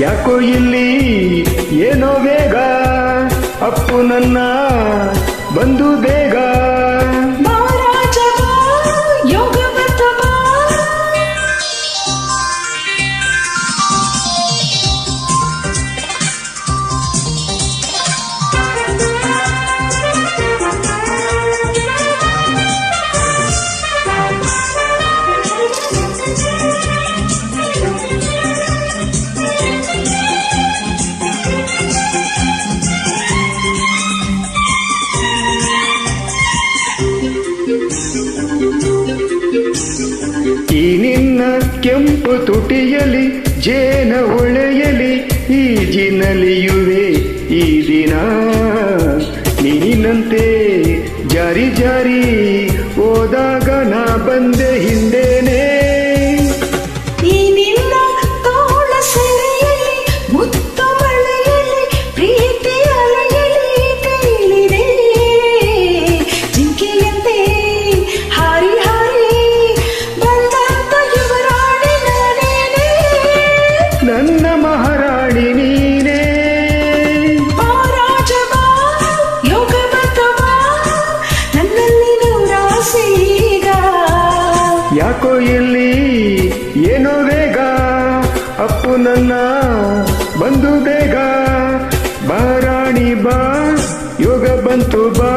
ಯಾಕೋ ಇಲ್ಲಿ ಏನೋ ವೇಗ, ಅಪ್ಪು ನನ್ನ ಬಂದು ಬೇಗ. ಈ ನಿನ್ನ ಕೆಂಪು ತುಟಿಯಲಿ ಜೇನ ಹೊಳೆಯಲಿ ಈಜಿನಲಿಯುವೆ ಈ ದಿನ. ನೀನಂತೆ ಜಾರಿ ಜಾರಿ ಹೋದಾಗ ನಾ ಬಂದೆ ಹಿಂದೇನೆ. ನನ್ನ ಮಹಾರಾಣಿ ನೀನೇ, ಯೋಗ ಬರ್ತವಾ ನನ್ನಲ್ಲಿ ನೂರಾಸೀಗ. ಯಾಕೋ ಇಲ್ಲಿ ಏನೋ ವೇಗ, ಅಪ್ಪು ನನ್ನ ಬಂದು ಬೇಗ. ಬಾ ರಾಣಿ ಬಾ, ಯೋಗ ಬಂತು ಬಾ.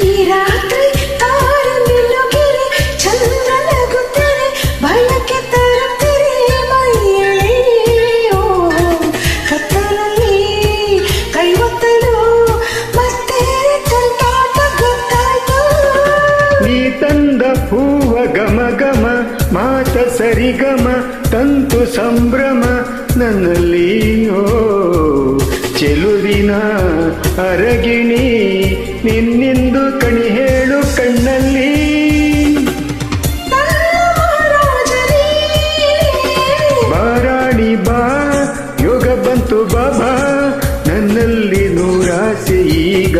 ಈ ರಾತ್ರಿ ತಾರೆ ಮಿಲುಗಿರೆ ಚಂದ್ರ ನಗುತ್ತಾರೆ, ಭಯಕ್ಕೆ ತರುತ್ತೀರಿ ಮೈಯಲ್ಲಿ. ಕತ್ತಲಲ್ಲಿ ಕೈ ಒತ್ತಲು ಮತ್ತೆ ತುಂಟಾಟ ಗೊತ್ತಾಯ್ತು. ನೀ ತಂದ ಹೂವ ಗಮ ಗಮ, ಮಾತ ಸರಿಗಮ, ತಂತು ಸಂಭ್ರಮ ನನ್ನಲ್ಲಿ. ಚೆಲುವಿನ ಅರಗಿಣಿ ನಿನ್ನಿಂದು ಕಣಿ ಹೇಳು ಕಣ್ಣಲ್ಲಿ. ಬಾರಾಣಿ ಬಾ, ಯೋಗ ಬಂತು ಬಾಬಾ, ನನ್ನಲ್ಲಿ ನೂರಾಸೆ ಈಗ.